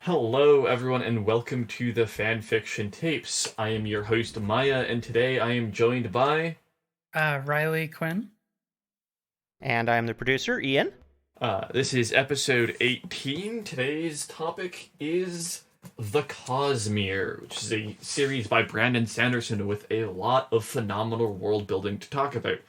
Hello, everyone, and welcome to the Fanfiction Tapes. I am your host, Maya, and today I am joined by. Riley Quinn. And I'm the producer, Ian. This is episode 18. Today's topic is The Cosmere, which is a series by Brandon Sanderson with a lot of phenomenal world building to talk about.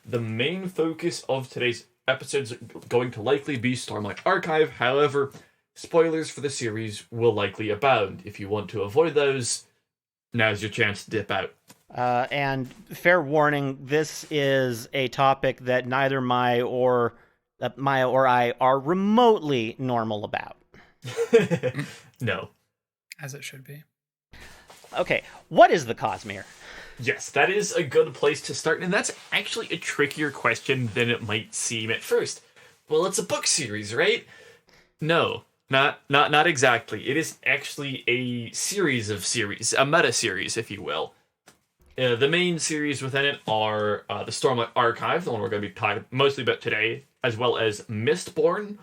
The main focus of today's episode is going to likely be Stormlight Archive, however, spoilers for the series will likely abound. If you want to avoid those, now's your chance to dip out. And fair warning, this is a topic that neither Maya or I are remotely normal about. No. As it should be. Okay, what is the Cosmere? Yes, that is a good place to start, and that's actually a trickier question than it might seem at first. Well, it's a book series, right? No, not exactly. It is actually a series of series, a meta series, if you will. The main series within it are the Stormlight Archive, the one we're going to be talking mostly about today, as well as Mistborn.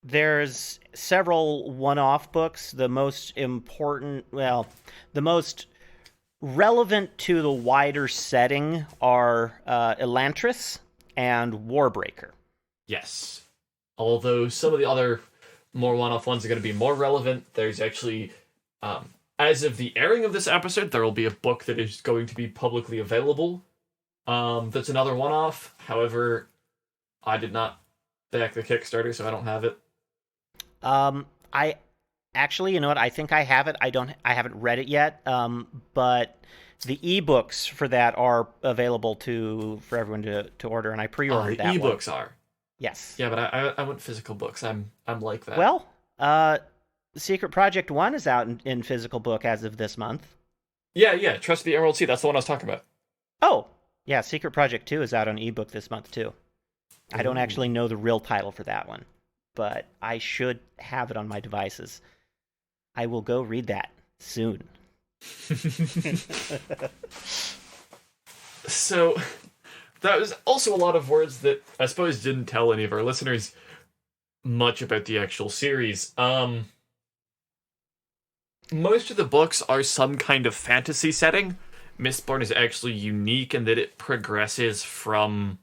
There's several one-off books. The most important, the most relevant to the wider setting are Elantris and Warbreaker. Yes. Although some of the other more one-off ones are going to be more relevant. There's actually, as of the airing of this episode, there will be a book that is going to be publicly available. That's another one-off. However, I did not back the Kickstarter, so I don't have it. I actually, you know what? I think I have it. I haven't read it yet. But the ebooks for that are available for everyone to order, and I pre-ordered that. The ebooks are. Yes. Yeah, but I want physical books. I'm like that. Well, Secret Project 1 is out in physical book as of this month. Yeah. Trust the Emerald Sea. That's the one I was talking about. Oh, yeah. Secret Project 2 is out on ebook this month too. I don't actually know the real title for that one, but I should have it on my devices. I will go read that soon. So, that was also a lot of words that I suppose didn't tell any of our listeners much about the actual series. Most of the books are some kind of fantasy setting. Mistborn is actually unique in that it progresses from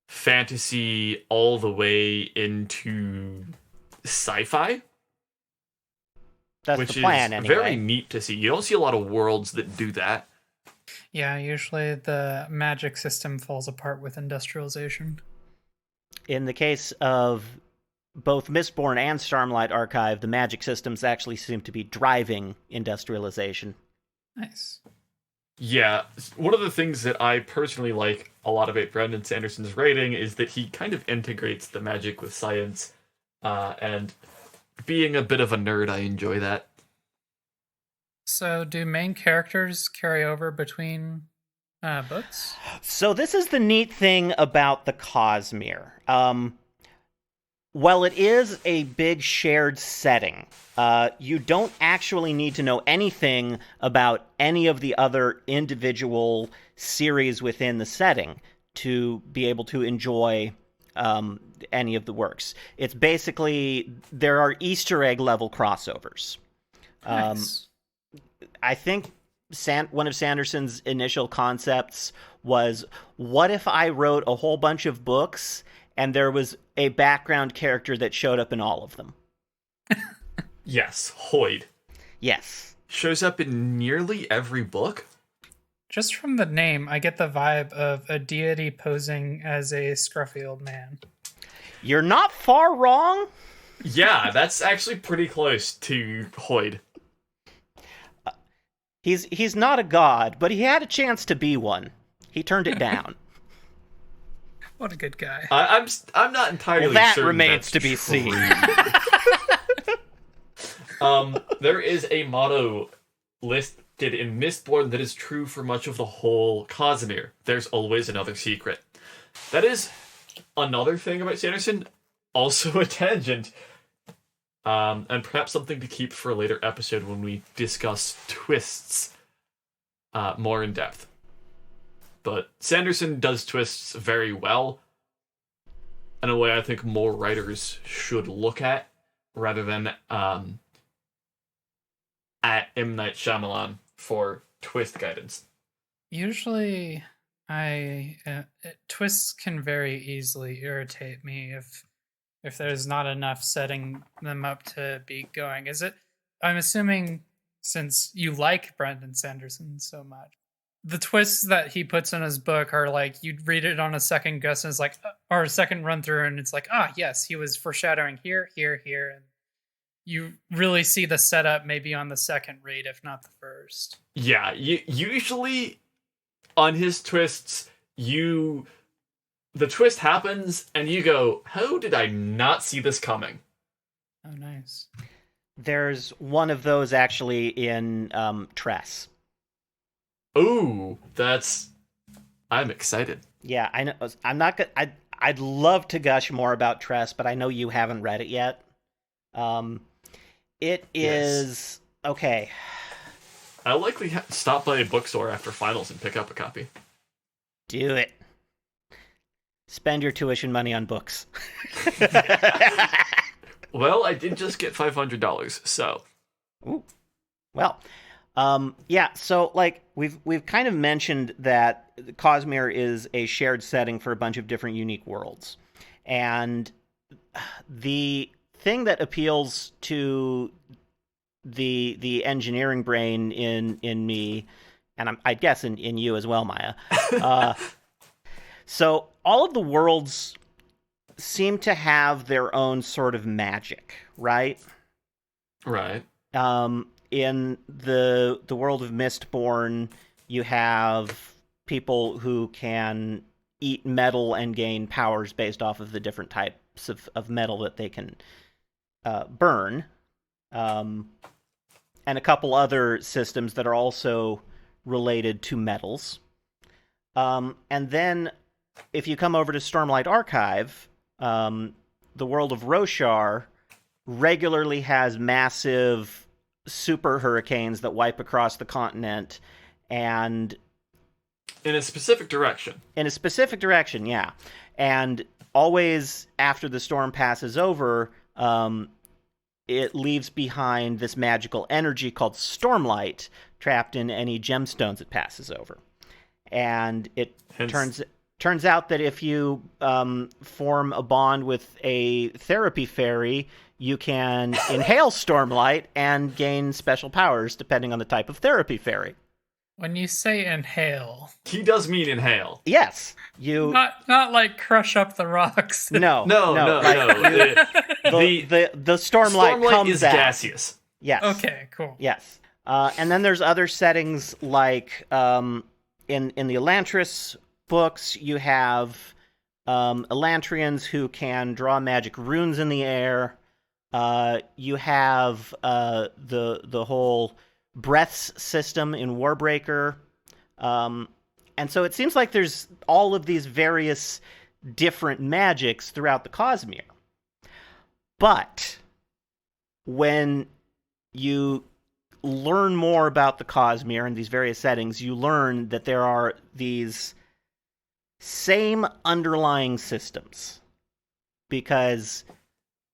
fantasy all the way into sci-fi. That's which the plan, is anyway. very neat to see. You don't see a lot of worlds that do that. Yeah, usually the magic system falls apart with industrialization. In the case of both Mistborn and Stormlight Archive, the magic systems actually seem to be driving industrialization. Nice. Yeah, one of the things that I personally like a lot about Brandon Sanderson's writing is that he kind of integrates the magic with science, and being a bit of a nerd, I enjoy that. So, do main characters carry over between books? So this is the neat thing about the Cosmere. While it is a big shared setting, you don't actually need to know anything about any of the other individual series within the setting to be able to enjoy any of the works. It's basically, there are Easter egg level crossovers. Nice. I think one of Sanderson's initial concepts was, what if I wrote a whole bunch of books and there was a background character that showed up in all of them? Yes, Hoyd. Yes. Shows up in nearly every book. Just from the name, I get the vibe of a deity posing as a scruffy old man. You're not far wrong. Yeah, that's actually pretty close to Hoyd. He's not a god, but he had a chance to be one. He turned it down. What a good guy. I'm not entirely Well, that certain remains that's to be true. seen. There is a motto listed in Mistborn that is true for much of the whole Cosmere. There's always another secret. That is another thing about Sanderson. Also a tangent. And perhaps something to keep for a later episode when we discuss twists more in depth. But Sanderson does twists very well in a way I think more writers should look at. rather than at M. Night Shyamalan for twist guidance. Usually, twists can very easily irritate me if there's not enough setting them up to be going. Is it? I'm assuming since you like Brandon Sanderson so much, the twists that he puts in his book are like you'd read it on a second guess and it's like, or a second run through, and it's like, yes, he was foreshadowing here, here, here, and you really see the setup maybe on the second read, if not the first. Yeah, usually on his twists, the twist happens and you go, how did I not see this coming? Oh, nice. There's one of those actually in Tress. Ooh, I'm excited. Yeah, I know. I'm not gonna. I'd love to gush more about Tress, but I know you haven't read it yet. It is okay. I'll likely stop by a bookstore after finals and pick up a copy. Do it. Spend your tuition money on books. Well, I did just get $500, so. Ooh. Well, yeah. So, like, we've kind of mentioned that Cosmere is a shared setting for a bunch of different unique worlds, and the thing that appeals to the engineering brain in me, and I guess in you as well, Maya. So all of the worlds seem to have their own sort of magic, right? Right. In the world of Mistborn, you have people who can eat metal and gain powers based off of the different types of metal that they can burn. And a couple other systems that are also related to metals. And then if you come over to Stormlight Archive, the world of Roshar regularly has massive super hurricanes that wipe across the continent, and in a specific direction. In a specific direction, yeah. And always after the storm passes over, it leaves behind this magical energy called Stormlight trapped in any gemstones it passes over. And it turns out that if you form a bond with a therapy fairy, you can inhale Stormlight and gain special powers depending on the type of therapy fairy. When you say inhale, he does mean inhale. Yes, not like crush up the rocks. No. The Stormlight comes is out. gaseous. Yes. Okay, cool. Yes. And then there's other settings like in the Elantris books, you have Elantrians who can draw magic runes in the air. You have the whole breaths system in Warbreaker. And so it seems like there's all of these various different magics throughout the Cosmere. But when you learn more about the Cosmere and these various settings, you learn that there are these same underlying systems. Because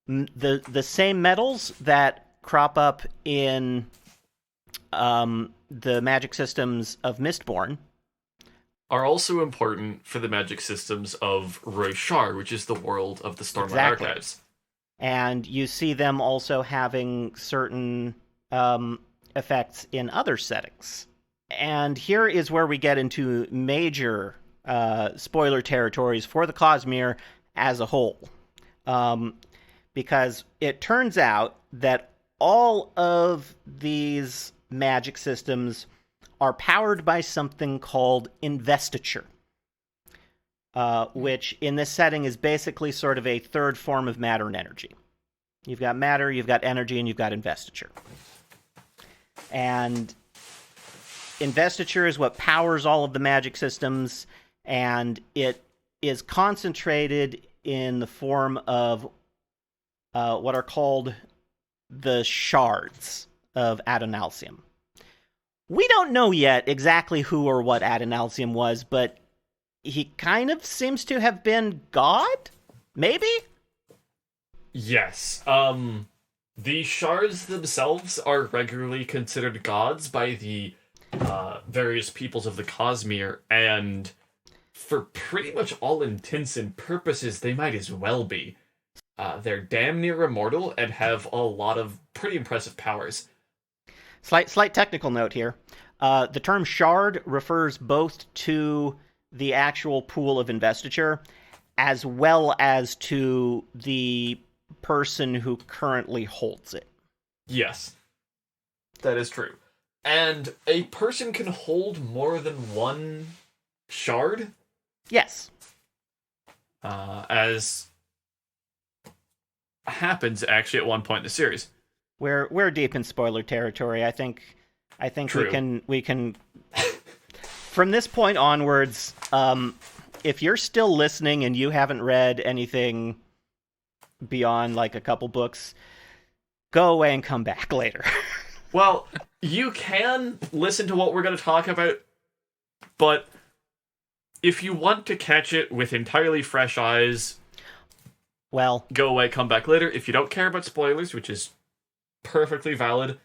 the same metals that crop up in the magic systems of Mistborn are also important for the magic systems of Roshar, which is the world of the Stormlight Archives. And you see them also having certain effects in other settings. And here is where we get into major spoiler territories for the Cosmere as a whole. Because it turns out that all of these magic systems are powered by something called investiture, which in this setting is basically sort of a third form of matter and energy. You've got matter, you've got energy, and you've got investiture. And investiture is what powers all of the magic systems, and it is concentrated in the form of what are called the shards of Adonalsium. We don't know yet exactly who or what Adonalsium was, but he kind of seems to have been God? Maybe? Yes. The shards themselves are regularly considered gods by the various peoples of the Cosmere, and for pretty much all intents and purposes, they might as well be. They're damn near immortal and have a lot of pretty impressive powers. Slight technical note here. The term shard refers both to the actual pool of investiture as well as to the person who currently holds it. Yes, that is true. And a person can hold more than one shard? Yes. As happens actually at one point in the series. We're deep in spoiler territory. I think True. we can from this point onwards, if you're still listening and you haven't read anything beyond like a couple books, go away and come back later. Well, you can listen to what we're going to talk about, but if you want to catch it with entirely fresh eyes, Well, go away, come back later. If you don't care about spoilers, which is perfectly valid,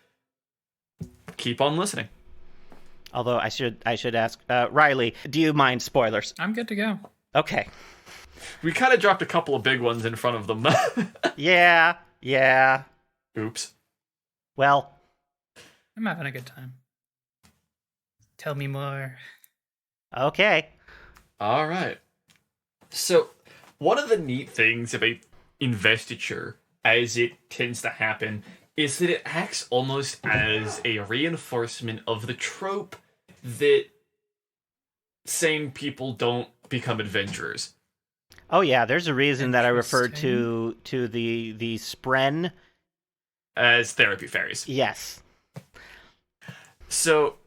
keep on listening. although I should ask Riley, do you mind spoilers? I'm good to go. Okay. We kind of dropped a couple of big ones in front of them. Yeah. Oops. Well, I'm having a good time. Tell me more. okay. All right. So, one of the neat things about investiture, as it tends to happen, is that it acts almost as a reinforcement of the trope that sane people don't become adventurers. Oh yeah, there's a reason that I referred to the spren As therapy fairies. Yes. So,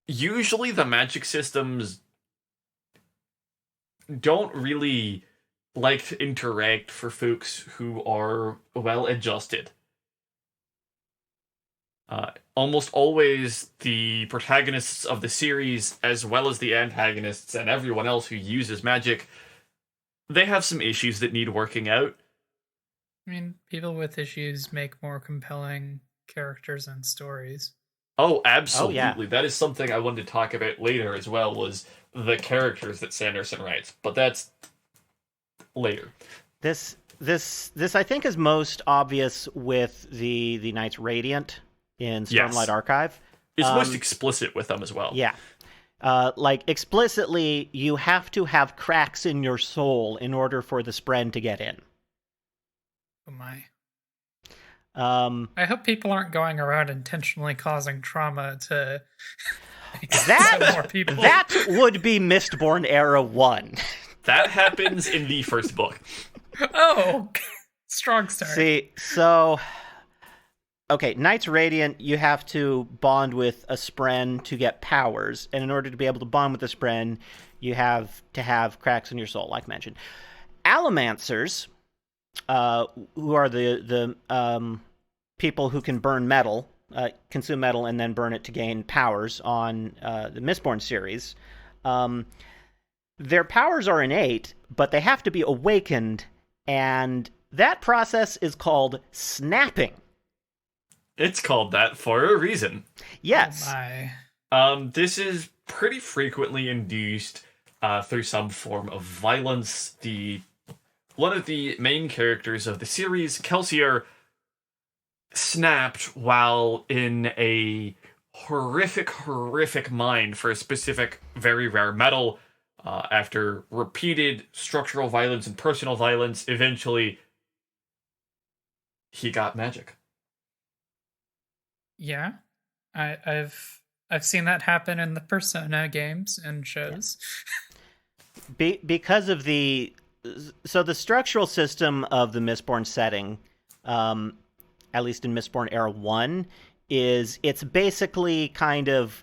usually the magic systems don't really like to interact for folks who are well adjusted. Almost always the protagonists of the series, as well as the antagonists and everyone else who uses magic, they have some issues that need working out. I mean, people with issues make more compelling characters and stories. Oh, absolutely. Oh, yeah. That is something I wanted to talk about later as well, was the characters that Sanderson writes. But that's later. This I think is most obvious with the Knights Radiant in Stormlight Yes. Archive. It's most explicit with them as well. Yeah. Like explicitly, you have to have cracks in your soul in order for the spren to get in. Oh my. I hope people aren't going around intentionally causing trauma to That- more people. That would be Mistborn Era 1. That happens in the first book. Oh, strong start. See, so... Okay, Knights Radiant, you have to bond with a spren to get powers, and in order to be able to bond with a spren, you have to have cracks in your soul, like mentioned. Allomancers, who are the people who can burn metal, consume metal, and then burn it to gain powers on the Mistborn series, their powers are innate, but they have to be awakened, and that process is called snapping. It's called that for a reason. Yes. Oh my. This is pretty frequently induced through some form of violence. One of the main characters of the series, Kelsier, snapped while in a horrific mine for a specific, very rare metal. After repeated structural violence and personal violence, eventually he got magic. Yeah, I've seen that happen in the Persona games and shows. Because of the structural system of the Mistborn setting, at least in Mistborn Era 1, is it's basically kind of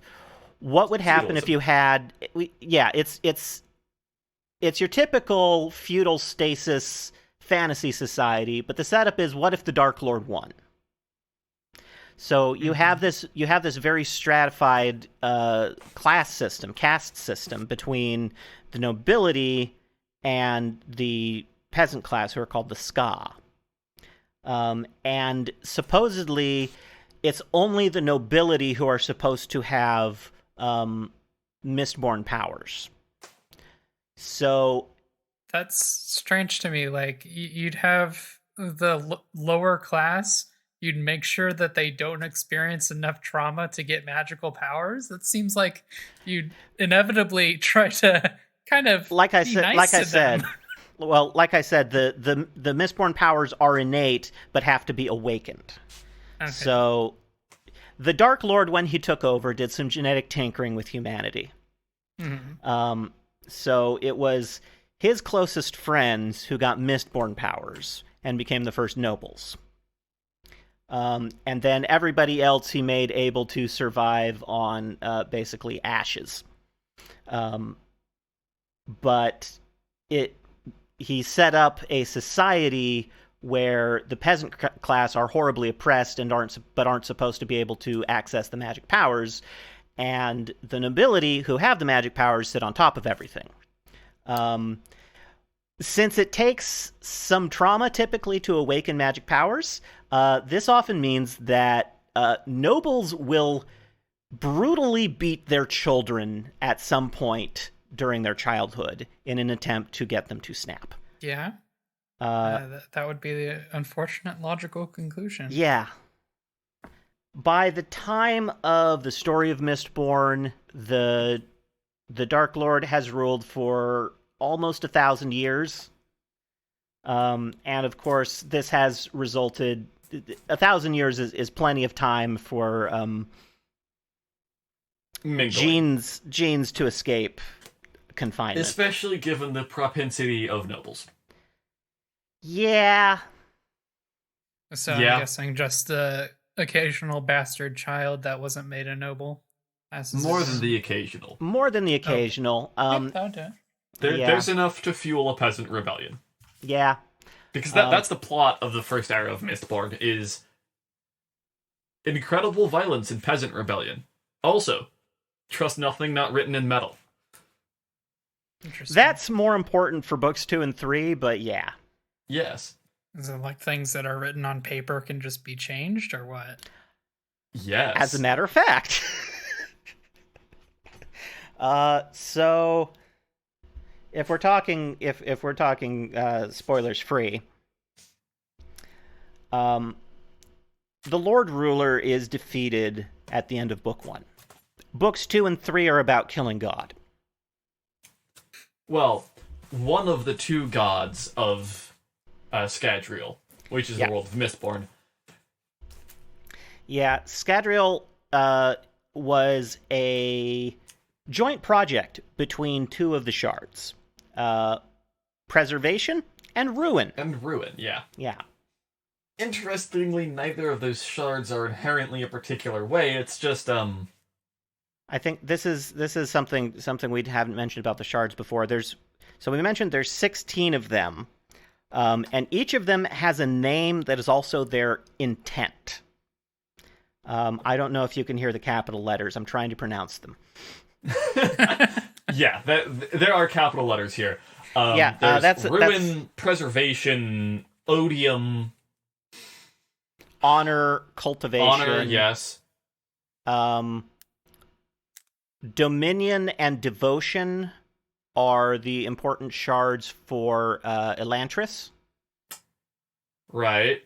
what would happen if you had... Yeah, it's your typical feudal stasis fantasy society, but the setup is, what if the Dark Lord won? So you have this very stratified class system, caste system between the nobility and the peasant class, who are called the Ska. And supposedly it's only the nobility who are supposed to have Mistborn powers. So That's strange to me. Like, you'd have the lower class, you'd make sure that they don't experience enough trauma to get magical powers. That seems like you'd inevitably try to kind of like I be said, nice like to I said, them. well, like I said, the Mistborn powers are innate but have to be awakened. Okay. So the Dark Lord, when he took over, did some genetic tinkering with humanity. Mhm. So it was his closest friends who got Mistborn powers and became the first nobles. And then everybody else he made able to survive on basically ashes. But he set up a society where the peasant class are horribly oppressed and aren't supposed to be able to access the magic powers, and the nobility who have the magic powers sit on top of everything. Since it takes some trauma typically to awaken magic powers, this often means that nobles will brutally beat their children at some point during their childhood in an attempt to get them to snap. Yeah. That would be the unfortunate logical conclusion. Yeah. By the time of the story of Mistborn, the Dark Lord has ruled for almost 1,000 years. And of course, this has resulted... 1,000 years is plenty of time for genes to escape confinement. Especially given the propensity of nobles. Yeah. So Yeah. I'm guessing just the occasional bastard child that wasn't made a noble. More than the occasional. More than the occasional. Yep, that would do it. There's enough to fuel a peasant rebellion. Yeah. Because that's the plot of the first era of Mistborn, is incredible violence in peasant rebellion. Also, trust nothing not written in metal. Interesting. That's more important for books 2 and 3, but yeah. Yes. Is it like things that are written on paper can just be changed, or what? Yes. As a matter of fact. So if we're talking spoilers free, the Lord Ruler is defeated at the end of book 1. Books 2 and 3 are about killing God. Well, one of the two gods of Scadrial, which is the world of Mistborn. Yeah, Scadrial was a joint project between two of the shards. Preservation and Ruin. And Ruin, yeah. Yeah. Interestingly, neither of those shards are inherently a particular way. It's just I think this is something we haven't mentioned about the shards before. We mentioned there's 16 of them, and each of them has a name that is also their intent. I don't know if you can hear the capital letters. I'm trying to pronounce them. Yeah, there are capital letters here. That's Ruin, Preservation, Odium, Honor, Cultivation. Honor, yes. Dominion and Devotion are the important shards for Elantris. Right.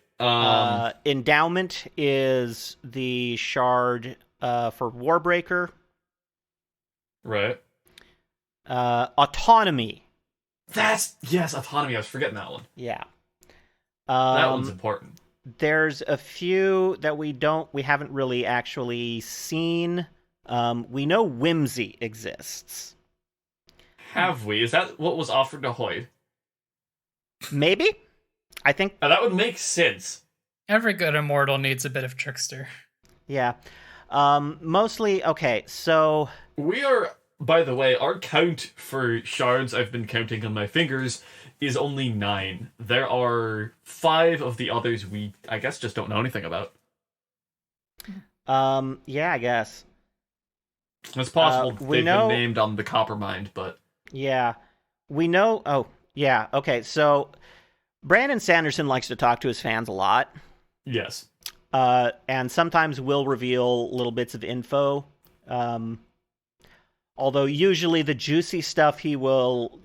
Endowment is the shard for Warbreaker. Right. Autonomy. Autonomy. I was forgetting that one. Yeah. That one's important. There's a few that we haven't really actually seen. We know Whimsy exists. Have we? Is that what was offered to Hoyd? Maybe? I think... that would make sense. Every good immortal needs a bit of trickster. Yeah. Mostly, okay, so... We are, by the way, our count for shards I've been counting on my fingers is only 9. There are 5 of the others we, I guess, just don't know anything about. Yeah, I guess. It's possible they've been named on the Coppermind, but... Yeah. We know... Oh, yeah, okay, so... Brandon Sanderson likes to talk to his fans a lot. Yes. And sometimes will reveal little bits of info. Although usually the juicy stuff he will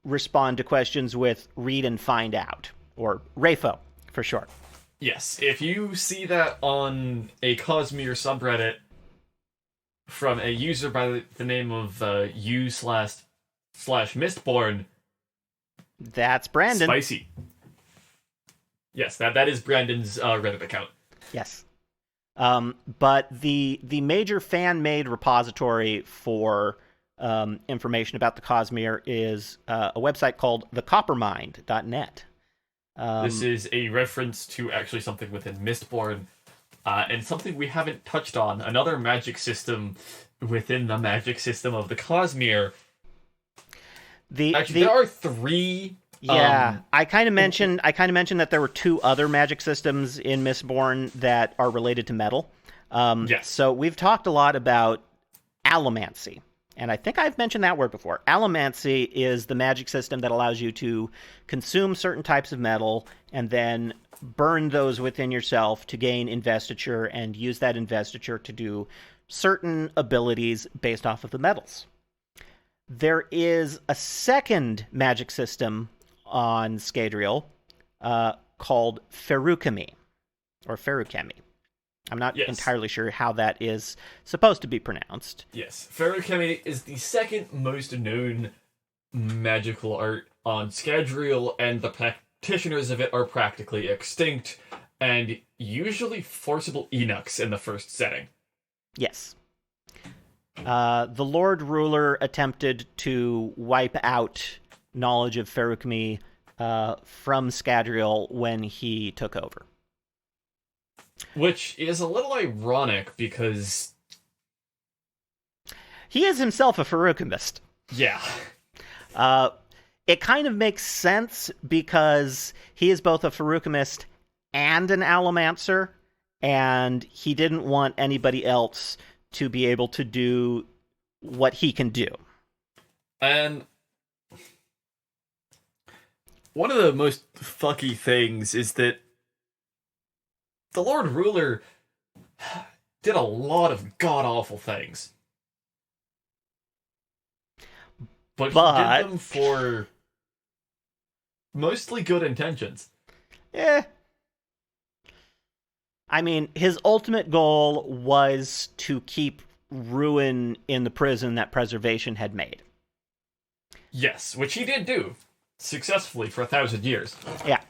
respond to questions with read and find out, or RAFO for short. Yes, if you see that on a Cosmere subreddit from a user by the name of u/Mistborn, that's Brandon. Spicy. Yes, that is Brandon's Reddit account. Yes. But the major fan-made repository for information about the Cosmere is a website called thecoppermind.net. This is a reference to actually something within Mistborn, and something we haven't touched on, another magic system within the magic system of the Cosmere. There are 3. Yeah, I kind of mentioned that there were 2 other magic systems in Mistborn that are related to metal. Yes. So we've talked a lot about allomancy, and I think I've mentioned that word before. Allomancy is the magic system that allows you to consume certain types of metal and then burn those within yourself to gain investiture and use that investiture to do certain abilities based off of the metals. There is a second magic system on Scadrial called Ferukami, or Ferukami. I'm not entirely sure how that is supposed to be pronounced. Yes, Ferukami is the second most known magical art on Scadrial, and the practitioners of it are practically extinct, and usually forcible eunuchs in the first setting. Yes. The Lord Ruler attempted to wipe out knowledge of Ferukami from Scadrial when he took over. Which is a little ironic because he is himself a Ferukamist. Yeah. It kind of makes sense because he is both a Ferukamist and an Allomancer, and he didn't want anybody else to be able to do what he can do. And one of the most fucky things is that the Lord Ruler did a lot of god-awful things. But he did them for mostly good intentions. I mean, his ultimate goal was to keep Ruin in the prison that Preservation had made. Yes, which he did do successfully for 1,000 years. Yeah.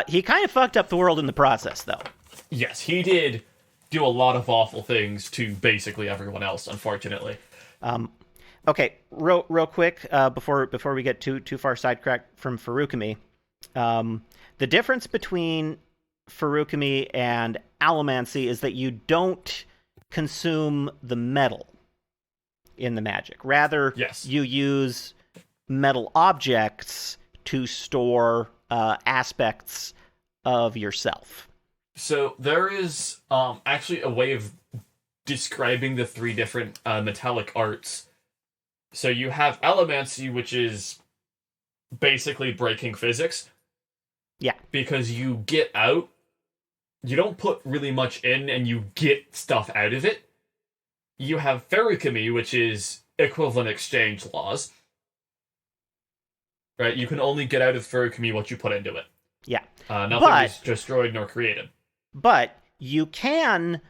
He kind of fucked up the world in the process, though. Yes, he did do a lot of awful things to basically everyone else, unfortunately. Okay, real quick, before we get too far sidetracked from Ferukami, the difference between Ferukami and Allomancy is that you don't consume the metal in the magic. Rather, yes, you use metal objects to store aspects of yourself. So there is actually a way of describing the 3 different metallic arts. So you have Allomancy, which is basically breaking physics. Yeah. Because you get out, you don't put really much in, and you get stuff out of it. You have Ferukami, which is equivalent exchange laws. Right? You can only get out of Ferukami what you put into it. Yeah. Nothing is destroyed nor created. But you can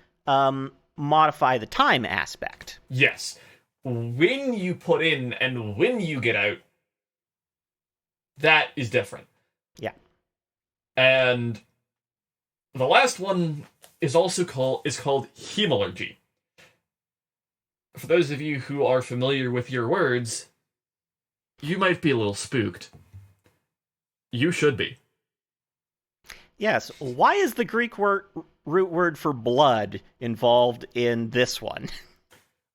modify the time aspect. Yes. When you put in and when you get out, that is different. Yeah. And the last one is also called hemalurgy. For those of you who are familiar with your words, you might be a little spooked. You should be. Yes. Why is the Greek root word for blood involved in this one?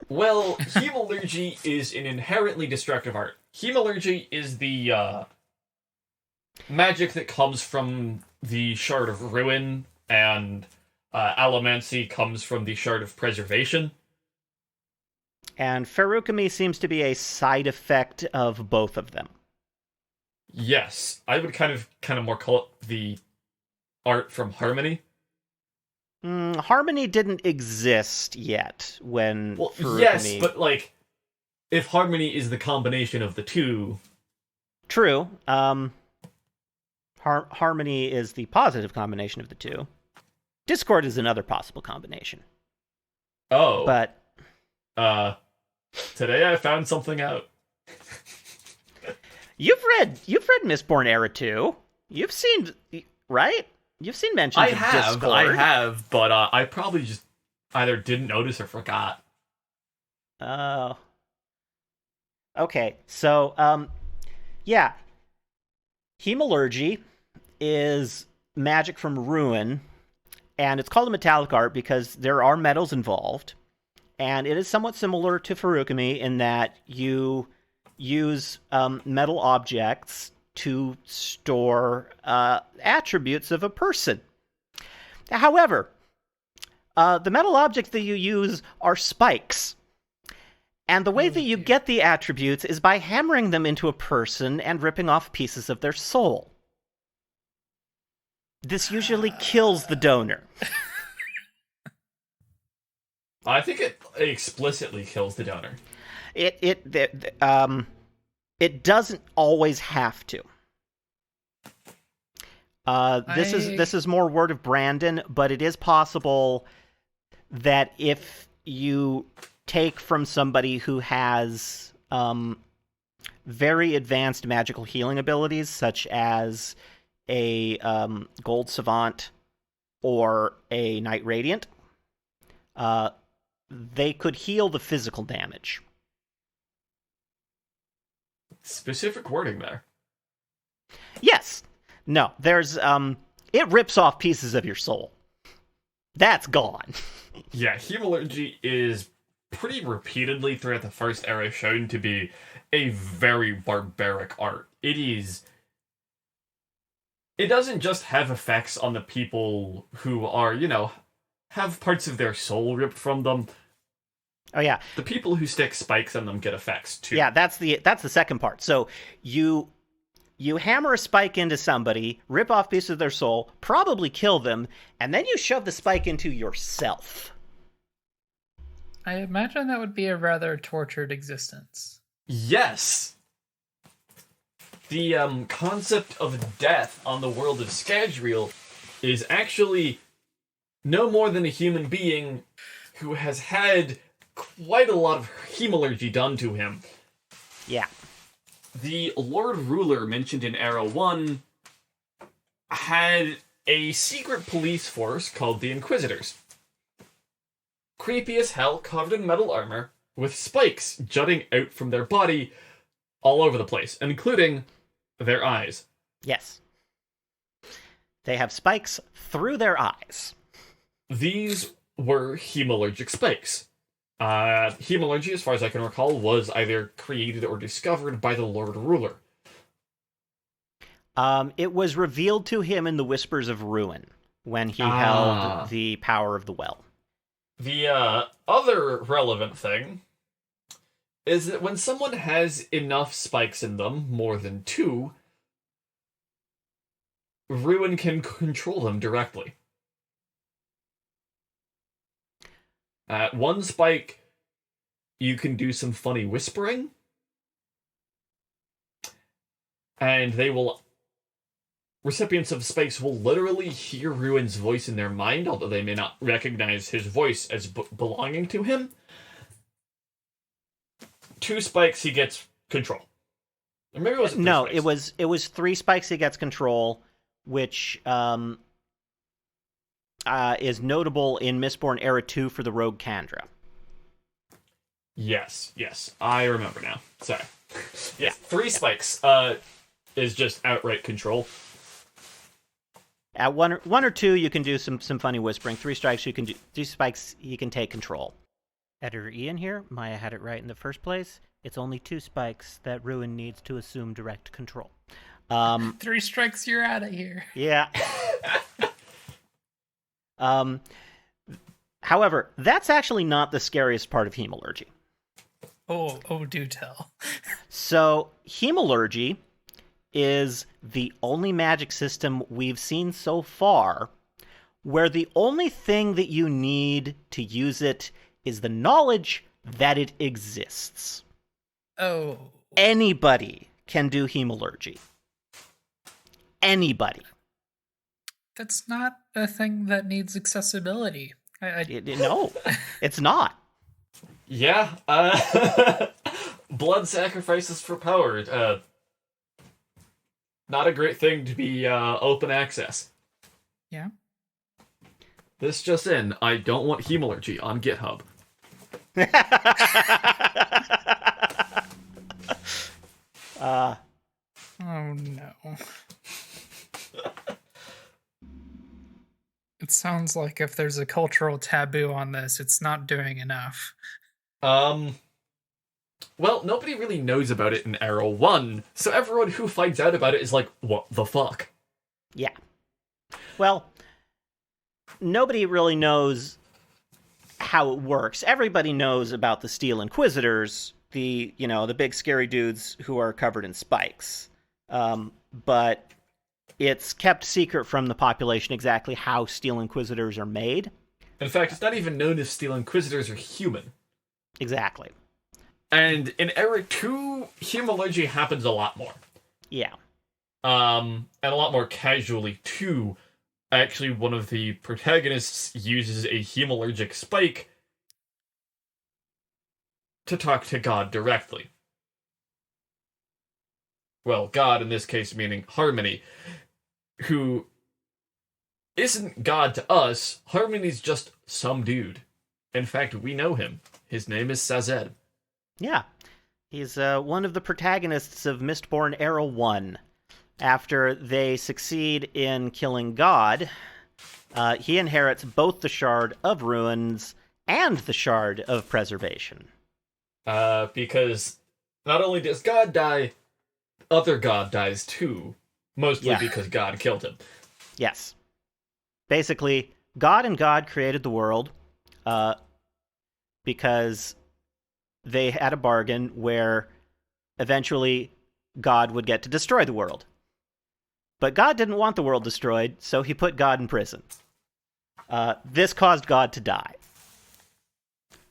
Well, hemalurgy is an inherently destructive art. Hemalurgy is the magic that comes from the Shard of Ruin, and Allomancy comes from the Shard of Preservation. And Ferukami seems to be a side effect of both of them. Yes, I would kind of more call it the art from Harmony. Harmony didn't exist yet when Well, Furukami... yes, but like, if Harmony is the combination of the two... True. Harmony is the positive combination of the two. Discord is another possible combination. Oh. But... today I found something out. You've read Mistborn Era 2. You've seen... Right? You've seen mentions of Discord. I have, but I probably just either didn't notice or forgot. Oh. Okay, so, yeah. Hemalurgy is magic from Ruin, and it's called a metallic art because there are metals involved, and it is somewhat similar to Furukami in that you use metal objects to store attributes of a person. However, the metal objects that you use are spikes. And the way that you get the attributes is by hammering them into a person and ripping off pieces of their soul. This usually kills the donor. I think it explicitly kills the donor. It doesn't always have to. This is more word of Brandon, but it is possible that if you take from somebody who has very advanced magical healing abilities, such as a Gold Savant or a Knight Radiant, they could heal the physical damage. Specific wording there. Yes. No, there's it rips off pieces of your soul. That's gone. Yeah, Hemalurgy is pretty repeatedly throughout the first era shown to be a very barbaric art. It doesn't just have effects on the people who are, have parts of their soul ripped from them. Oh yeah. The people who stick spikes on them get effects too. Yeah, that's the second part. So you hammer a spike into somebody, rip off pieces of their soul, probably kill them, and then you shove the spike into yourself. I imagine that would be a rather tortured existence. Yes! The concept of death on the world of Scadrial is actually no more than a human being who has had quite a lot of hemalurgy done to him. Yeah. The Lord Ruler mentioned in Era 1 had a secret police force called the Inquisitors. Creepy as hell, covered in metal armor, with spikes jutting out from their body all over the place, including their eyes. Yes. They have spikes through their eyes. These were hemalurgic spikes. Hemalurgy, as far as I can recall, was either created or discovered by the Lord Ruler. It was revealed to him in the Whispers of Ruin when he held the power of the well. The other relevant thing is that when someone has enough spikes in them, more than 2, Ruin can control them directly. At 1 spike, you can do some funny whispering, and recipients of spikes will literally hear Ruin's voice in their mind, although they may not recognize his voice as belonging to him. 2 spikes, he gets control. Or maybe it wasn't 3 No, spikes. it was 3 spikes he gets control, which is notable in Mistborn Era 2 for the Rogue Kandra. Yes, I remember now. Sorry. Yeah, 3 spikes is just outright control. At 1 or 2, you can do some funny whispering. 3 spikes, he can take control. Editor Ian here. Maya had it right in the first place. It's only 2 spikes that Ruin needs to assume direct control. 3 strikes, you're out of here. Yeah. However, that's actually not the scariest part of hemalurgy. Oh, do tell. So, hemalurgy is the only magic system we've seen so far where the only thing that you need to use it is the knowledge that it exists. Oh. Anybody can do hemalurgy. Anybody. That's not a thing that needs accessibility. No, it's not. Yeah. Blood sacrifices for power. Not a great thing to be open access. Yeah. This just in. I don't want hemalurgy on GitHub. Oh no. It sounds like if there's a cultural taboo on this, it's not doing enough. Well, nobody really knows about it in Arrow 1, so everyone who finds out about it is like, what the fuck? Yeah. Well, nobody really knows how it works. Everybody knows about the Steel Inquisitors, the big scary dudes who are covered in spikes. But it's kept secret from the population exactly how Steel Inquisitors are made. In fact, it's not even known if Steel Inquisitors are human. Exactly. And in Era 2, hemalurgy happens a lot more. Yeah. And a lot more casually, too. Actually, one of the protagonists uses a hemalurgic spike to talk to God directly. Well, God in this case meaning Harmony, who isn't God to us. Harmony's just some dude. In fact, we know him. His name is Sazed. Yeah. He's one of the protagonists of Mistborn Era 1. After they succeed in killing God, he inherits both the Shard of Ruins and the Shard of Preservation. Because not only does God die, other God dies too. Mostly because God killed him. Yes. Basically, God and God created the world because they had a bargain where eventually God would get to destroy the world. But God didn't want the world destroyed, so he put God in prison. This caused God to die.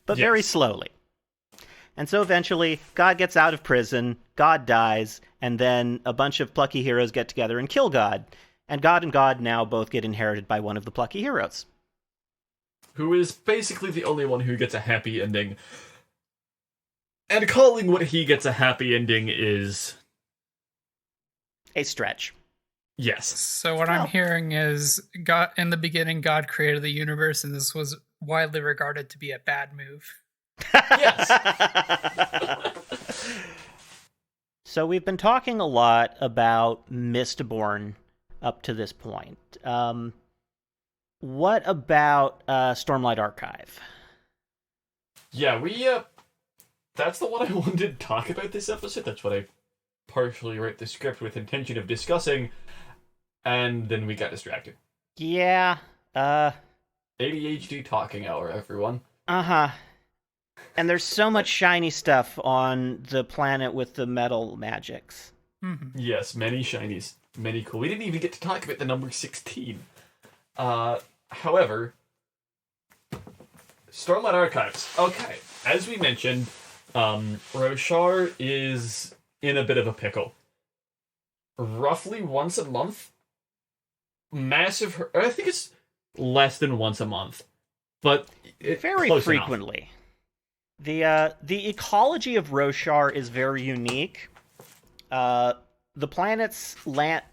But very slowly. And so eventually, God gets out of prison, God dies, and then a bunch of plucky heroes get together and kill God. And God now both get inherited by one of the plucky heroes. Who is basically the only one who gets a happy ending. And calling what he gets a happy ending is... a stretch. Yes. So what I'm hearing is, God, in the beginning, God created the universe, and this was widely regarded to be a bad move. Yes. So we've been talking a lot about Mistborn up to this point. What about Stormlight Archive? Yeah, that's the one I wanted to talk about this episode. That's what I partially wrote the script with intention of discussing, and then we got distracted. Yeah, ADHD talking hour, everyone. Uh-huh. And there's so much shiny stuff on the planet with the metal magics. Mm-hmm. Yes, many shinies. Many cool. We didn't even get to talk about the number 16. However, Stormlight Archives. Okay, as we mentioned, Roshar is in a bit of a pickle. Roughly once a month. I think it's less than once a month. But very frequently. The ecology of Roshar is very unique. The planet's land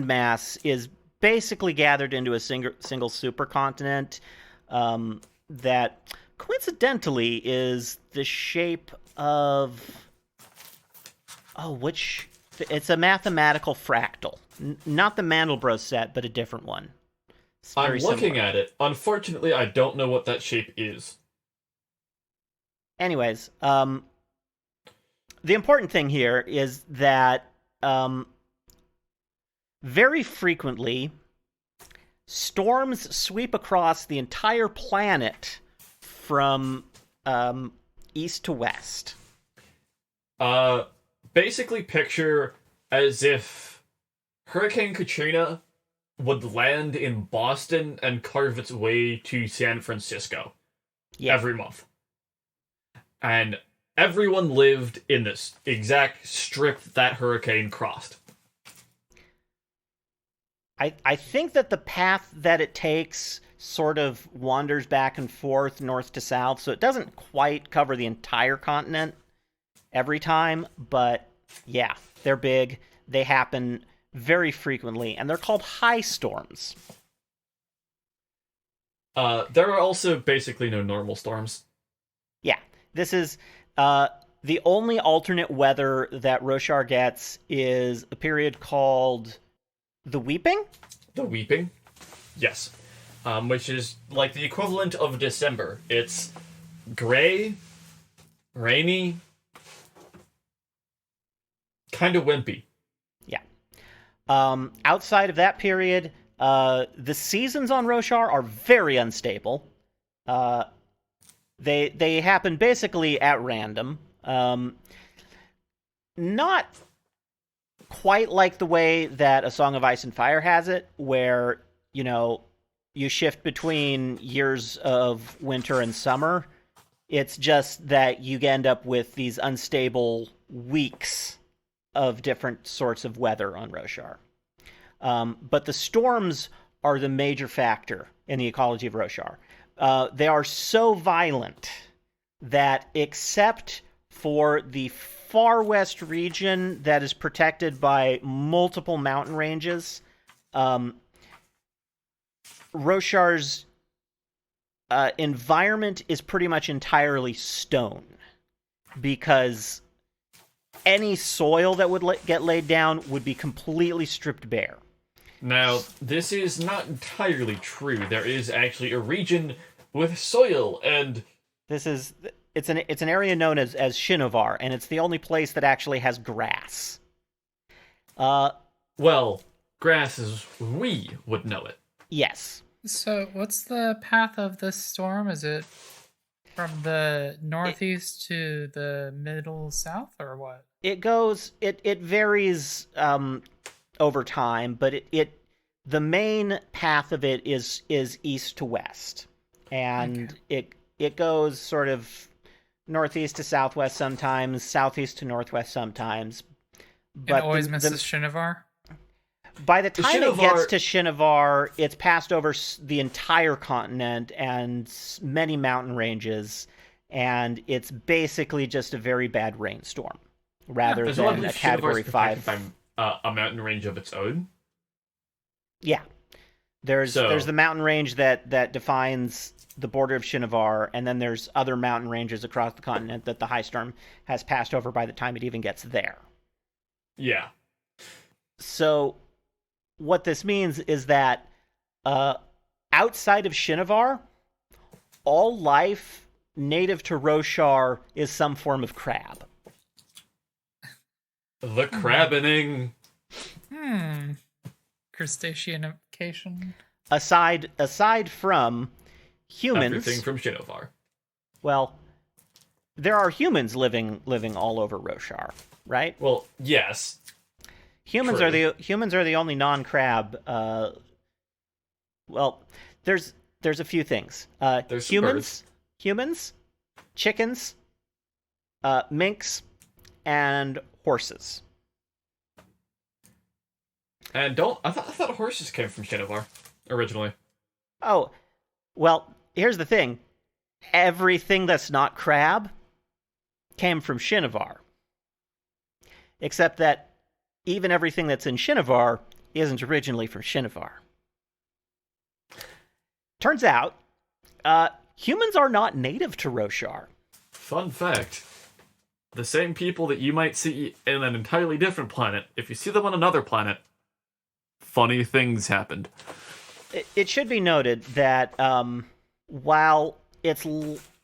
mass is basically gathered into a single supercontinent that coincidentally is the shape of it's a mathematical fractal. Not the Mandelbrot set, but a different one. I'm looking at it. Unfortunately, I don't know what that shape is. Anyways, the important thing here is that very frequently, storms sweep across the entire planet from east to west. Basically picture as if Hurricane Katrina would land in Boston and carve its way to San Francisco every month. And everyone lived in this exact strip that hurricane crossed. I think that the path that it takes sort of wanders back and forth, north to south, so it doesn't quite cover the entire continent every time, but yeah, they're big. They happen very frequently, and they're called high storms. There are also basically no normal storms. Yeah, this is the only alternate weather that Roshar gets is a period called the Weeping? The Weeping? Yes. Which is like the equivalent of December. It's gray, rainy, kind of wimpy. Yeah. Outside of that period, the seasons on Roshar are very unstable. They happen basically at random. Not quite like the way that A Song of Ice and Fire has it, where, you know, you shift between years of winter and summer. It's just that you end up with these unstable weeks of different sorts of weather on Roshar. But the storms are the major factor in the ecology of Roshar. They are so violent that, except for the far west region that is protected by multiple mountain ranges, Roshar's environment is pretty much entirely stone, because any soil that would get laid down would be completely stripped bare. Now, this is not entirely true. There is actually a region with soil, and it's an area known as Shinovar, and it's the only place that actually has grass. Well, grass as we would know it. Yes. So, what's the path of this storm? Is it from the northeast to the middle south, or what? It varies over time, but the main path of it is east to west, and it goes sort of northeast to southwest sometimes, southeast to northwest sometimes. But it always misses Shinovar? By the time it gets to Shinovar, it's passed over the entire continent and many mountain ranges, and it's basically just a very bad rainstorm, rather than a Category 5. A mountain range of its own? Yeah. There's the mountain range that defines the border of Shinovar, and then there's other mountain ranges across the continent that the high storm has passed over by the time it even gets there. Yeah. So what this means is that outside of Shinovar, all life native to Roshar is some form of crab. The crabbening. Crustaceanification. Aside from humans, everything from Shinovar. Well, there are humans living all over Roshar, right? Well, yes. Humans are the only non-crab. Well, there's a few things. There's humans, chickens, minks, and horses. And I thought horses came from Shinovar originally. Oh, well, here's the thing. Everything that's not crab came from Shinovar. Except that even everything that's in Shinovar isn't originally from Shinovar. Turns out, humans are not native to Roshar. Fun fact. The same people that you might see in an entirely different planet, if you see them on another planet, funny things happened. It should be noted that while it's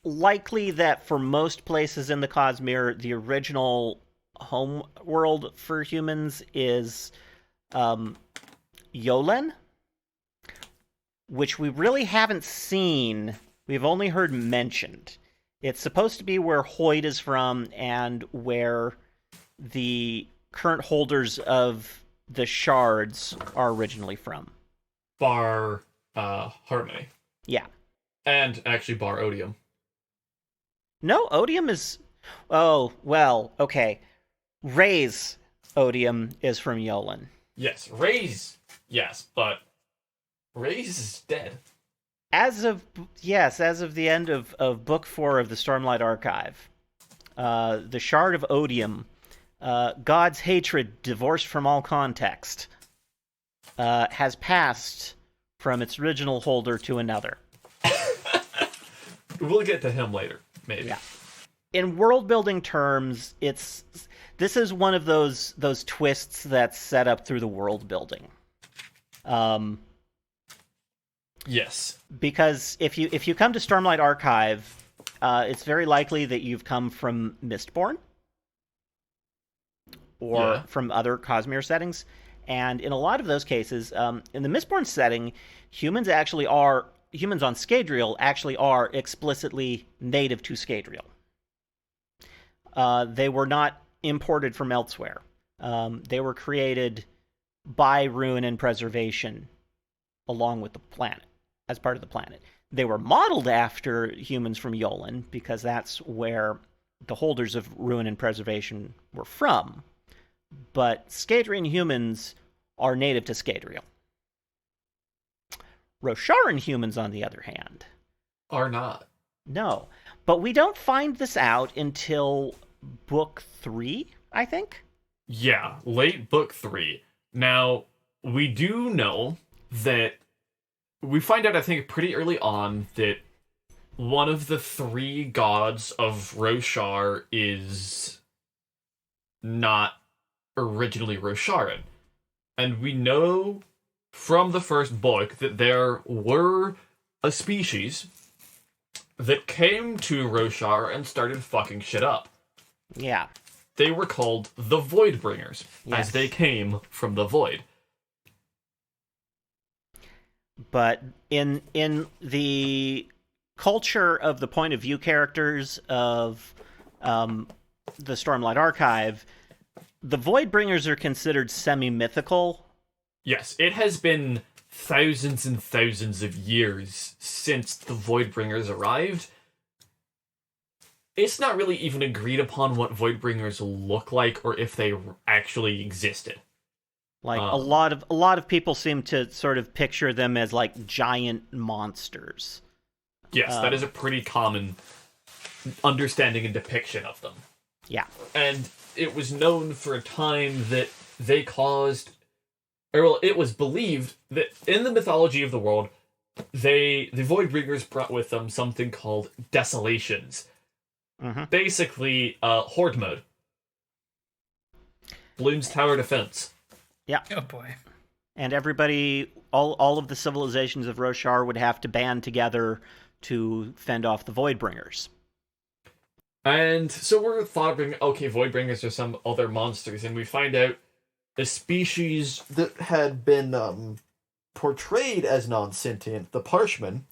likely that for most places in the Cosmere, the original home world for humans is Yolen, which we really haven't seen. We've only heard mentioned. It's supposed to be where Hoyd is from and where the current holders of the shards are originally from. Bar Harmony. Yeah. And actually bar Odium. No, Odium is... Oh, well, okay. Ray's Odium is from Yolen. Yes, Ray's... Yes, but Ray's is dead. As of the end of Book 4 of the Stormlight Archive, the Shard of Odium, God's hatred divorced from all context, has passed from its original holder to another. We'll get to him later, maybe. Yeah. In world-building terms, this is one of those twists that's set up through the world building. Yes. Because if you come to Stormlight Archive, it's very likely that you've come from Mistborn or from other Cosmere settings. And in a lot of those cases, in the Mistborn setting, humans on Scadrial actually are explicitly native to Scadrial. They were not imported from elsewhere. They were created by Ruin and Preservation along with the planet, as part of the planet. They were modeled after humans from Yolen, because that's where the holders of Ruin and Preservation were from. But Scadrian humans are native to Scadrial. Rosharan humans, on the other hand, are not. No. But we don't find this out until Book 3, I think? Yeah, late Book 3. Now, we do know that we find out, I think, pretty early on that one of the 3 gods of Roshar is not originally Rosharan. And we know from the first book that there were a species that came to Roshar and started fucking shit up. Yeah. They were called the Voidbringers, as they came from the Void. But in the culture of the point of view characters of the Stormlight Archive, the Voidbringers are considered semi-mythical. Yes, it has been thousands and thousands of years since the Voidbringers arrived. It's not really even agreed upon what Voidbringers look like or if they actually existed. Like a lot of people seem to sort of picture them as like giant monsters. Yes, that is a pretty common understanding and depiction of them. Yeah. And it was known for a time that they caused, or well, it was believed that in the mythology of the world, the Voidbringers brought with them something called desolations. Mm-hmm. Basically, horde mode. Bloons Tower Defense. Yeah. Oh boy. And everybody, all of the civilizations of Roshar would have to band together to fend off the Voidbringers. And so we're thought, okay, Voidbringers are some other monsters, and we find out a species that had been portrayed as non-sentient, the Parshmen.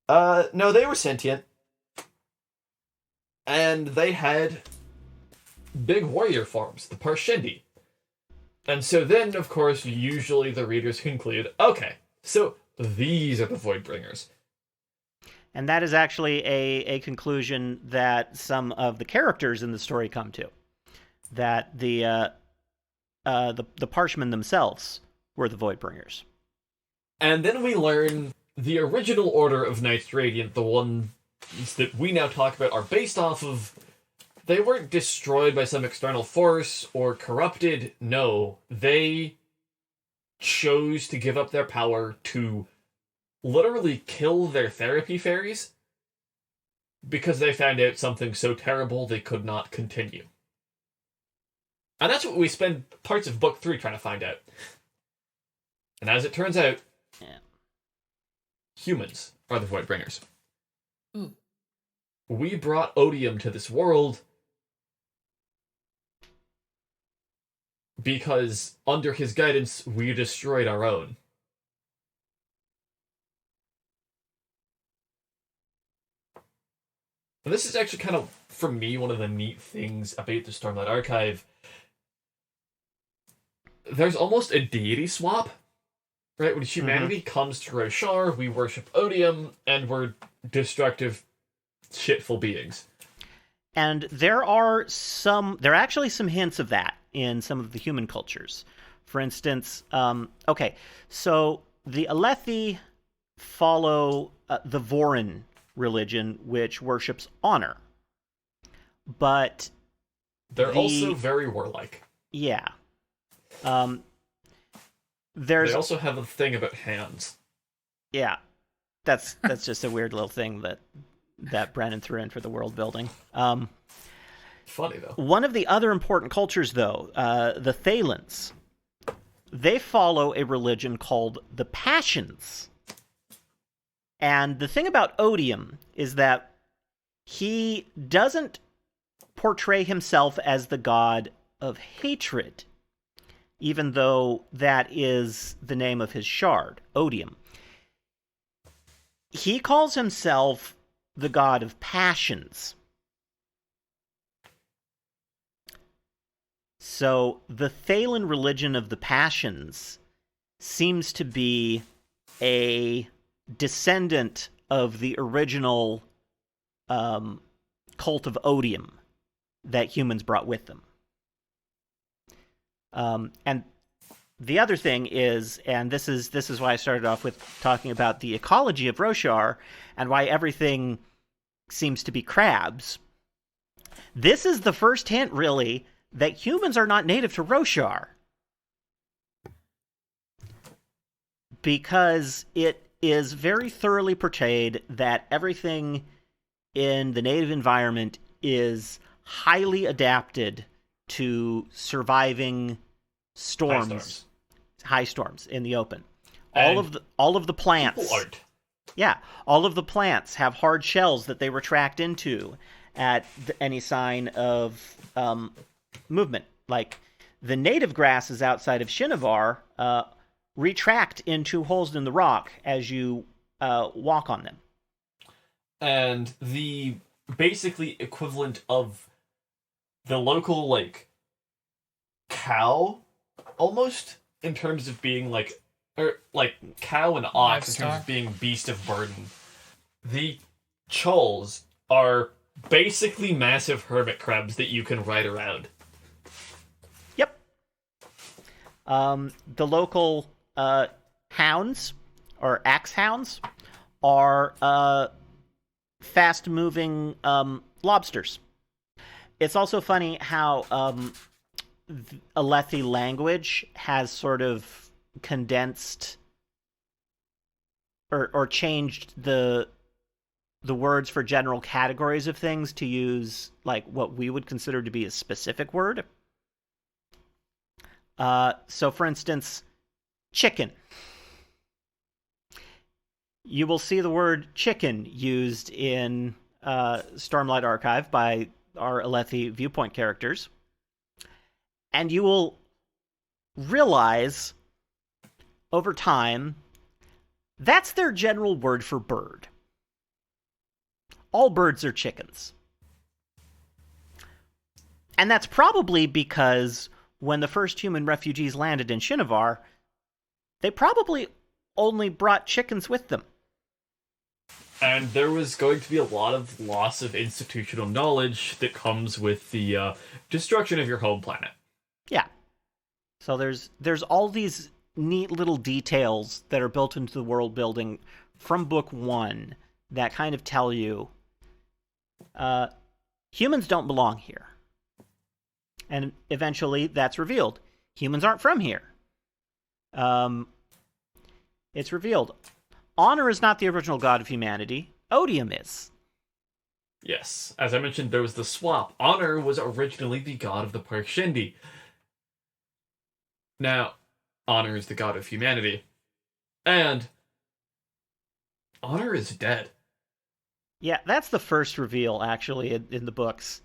No, they were sentient. And they had big warrior forms, the Parshendi. And so then, of course, usually the readers conclude, okay, so these are the Voidbringers. And that is actually a conclusion that some of the characters in the story come to. That the Parshmen themselves were the Voidbringers. And then we learn the original Order of Knights Radiant, the ones that we now talk about, are based off of... They weren't destroyed by some external force or corrupted. No, they chose to give up their power to literally kill their therapy fairies because they found out something so terrible they could not continue. And that's what we spend parts of Book 3 trying to find out. And as it turns out, humans are the Voidbringers. Ooh. We brought Odium to this world because under his guidance, we destroyed our own. And this is actually kind of, for me, one of the neat things about the Stormlight Archive. There's almost a deity swap, right? When humanity comes to Roshar, we worship Odium, and we're destructive, shitful beings. And there are actually some hints of that in some of the human cultures. For instance, so the Alethi follow the Vorin religion, which worships honor. But they're also very warlike. Yeah. They also have a thing about hands. Yeah. That's just a weird little thing that Brandon threw in for the world building. Funny, though. One of the other important cultures, though, the Thalens, they follow a religion called the Passions. And the thing about Odium is that he doesn't portray himself as the god of hatred, even though that is the name of his shard, Odium. He calls himself the god of passions. So the Thalen religion of the passions seems to be a descendant of the original cult of Odium that humans brought with them. And the other thing is, and this is why I started off with talking about the ecology of Roshar and why everything seems to be crabs. This is the first hint, really, that humans are not native to Roshar. Because it is very thoroughly portrayed that everything in the native environment is highly adapted to surviving high storms in the open. All of the plants, all of the plants have hard shells that they retract into at any sign of movement. Like the native grasses outside of Shinovar retract into holes in the rock as you walk on them. And the basically equivalent of the local, like, cow, almost, in terms of being, like cow and ox, in terms of being beast of burden. The chulls are basically massive hermit crabs that you can ride around. Yep. The local hounds, or axe hounds, are fast-moving lobsters. It's also funny how Alethi language has sort of condensed or changed the words for general categories of things to use like what we would consider to be a specific word. So, for instance, chicken. You will see the word chicken used in Stormlight Archive by our Alethi viewpoint characters. And you will realize over time that's their general word for bird. All birds are chickens. And that's probably because when the first human refugees landed in Shinovar, they probably only brought chickens with them. And there was going to be a lot of loss of institutional knowledge that comes with the destruction of your home planet. Yeah. So there's all these neat little details that are built into the world building from book 1 that kind of tell you humans don't belong here. And eventually that's revealed. Humans aren't from here. It's revealed. Honor is not the original god of humanity. Odium is. Yes. As I mentioned, there was the swap. Honor was originally the god of the Parshindi. Now, Honor is the god of humanity. And Honor is dead. Yeah, that's the first reveal, actually, in the books.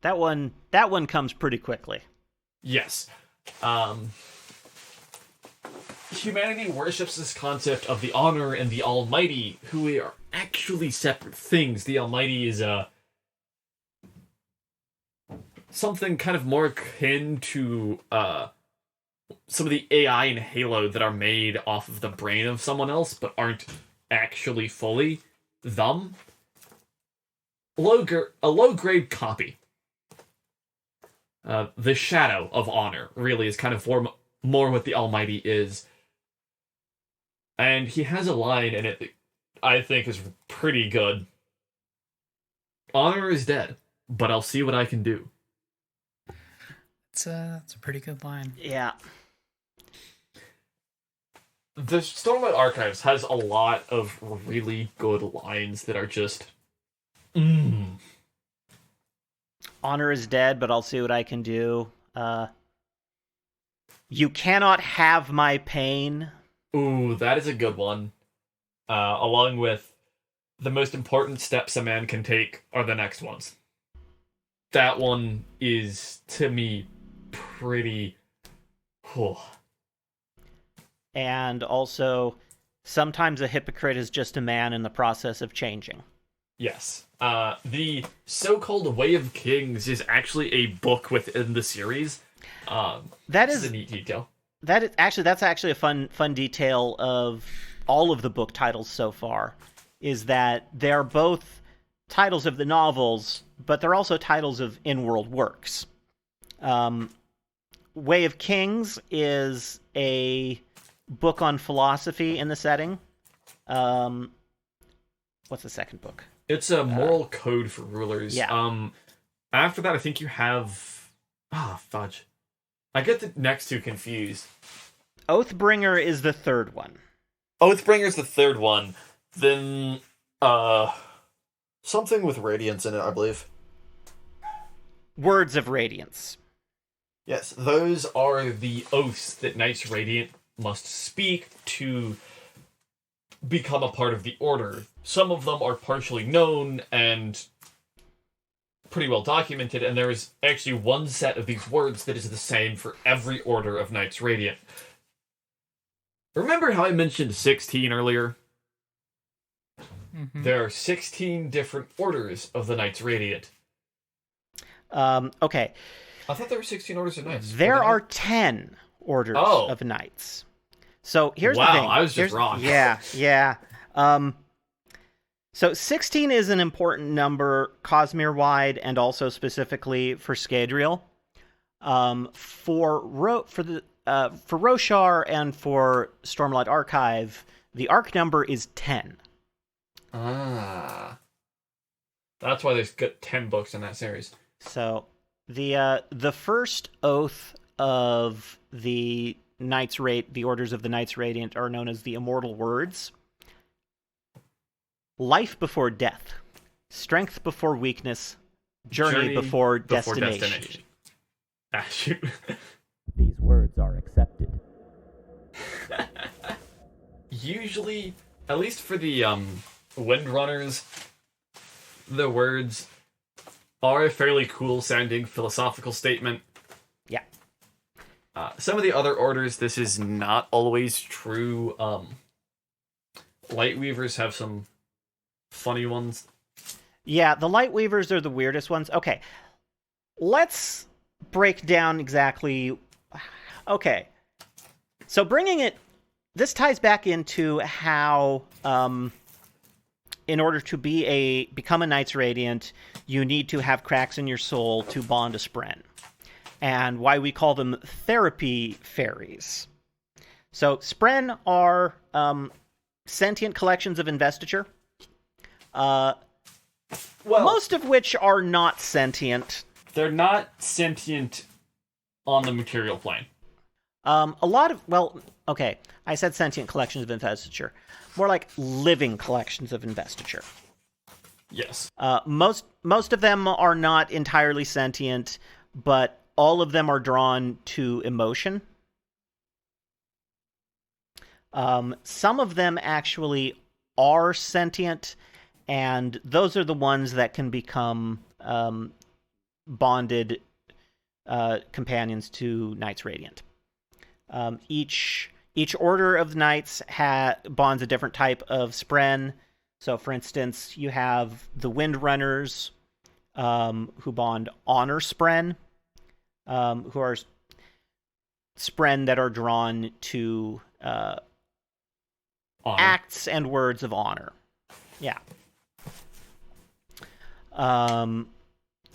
That one comes pretty quickly. Yes. Humanity worships this concept of the Honor and the Almighty, who are actually separate things. The Almighty is something kind of more akin to some of the AI in Halo that are made off of the brain of someone else, but aren't actually fully them. A low-grade copy. The shadow of honor really is kind of more what the Almighty is. And he has a line in it that I think is pretty good. Honor is dead, but I'll see what I can do. That's a pretty good line. Yeah. The Stormlight Archives has a lot of really good lines that are just... Honor is dead, but I'll see what I can do. You cannot have my pain. Ooh, that is a good one. Along with the most important steps a man can take are the next ones. That one is, to me, pretty... And also, sometimes a hypocrite is just a man in the process of changing. Yes. The so-called Way of Kings is actually a book within the series. That is a neat detail. That's actually a fun detail of all of the book titles so far, is that they're both titles of the novels, but they're also titles of in-world works. Way of Kings is a book on philosophy in the setting. What's the second book? It's a moral code for rulers. Yeah. After that, I think you have... fudge. I get the next two confused. Oathbringer is the third one. Oathbringer's the third one. Then, something with radiance in it, I believe. Words of Radiance. Yes, those are the oaths that Knights Radiant must speak to become a part of the Order. Some of them are partially known and pretty well documented, and there is actually one set of these words that is the same for every Order of Knights Radiant. Remember how I mentioned 16 earlier? Mm-hmm. There are 16 different orders of the Knights Radiant. Okay. I thought there were 16 orders of Knights. There are 10 orders of Knights. So here's the thing. Wow, I was just wrong. Yeah. So 16 is an important number Cosmere-wide and also specifically for Scadrial. For Roshar and for Stormlight Archive, the arc number is 10. Ah. That's why there's 10 books in that series. So the first oath of the the Orders of the Knights Radiant are known as the Immortal Words. Life before death, strength before weakness, journey before destination. Ah, shoot. These words are accepted. Usually, at least for the Windrunners, the words are a fairly cool sounding philosophical statement. Yeah. Some of the other orders, this is not always true. Lightweavers have some funny ones. Yeah, the Lightweavers are the weirdest ones. Okay, let's break down exactly... Okay, so this ties back into how, in order to become a Knights Radiant, you need to have cracks in your soul to bond a Spren, and why we call them therapy fairies. So Spren are sentient collections of investiture. Most of which are not sentient. They're not sentient on the material plane. I said sentient collections of investiture. More like living collections of investiture. Yes. Most of them are not entirely sentient, but all of them are drawn to emotion. Some of them actually are sentient, and those are the ones that can become bonded companions to Knights Radiant. Each order of Knights bonds a different type of Spren. So, for instance, you have the Windrunners, who bond honor spren, who are spren that are drawn to acts and words of honor. Yeah.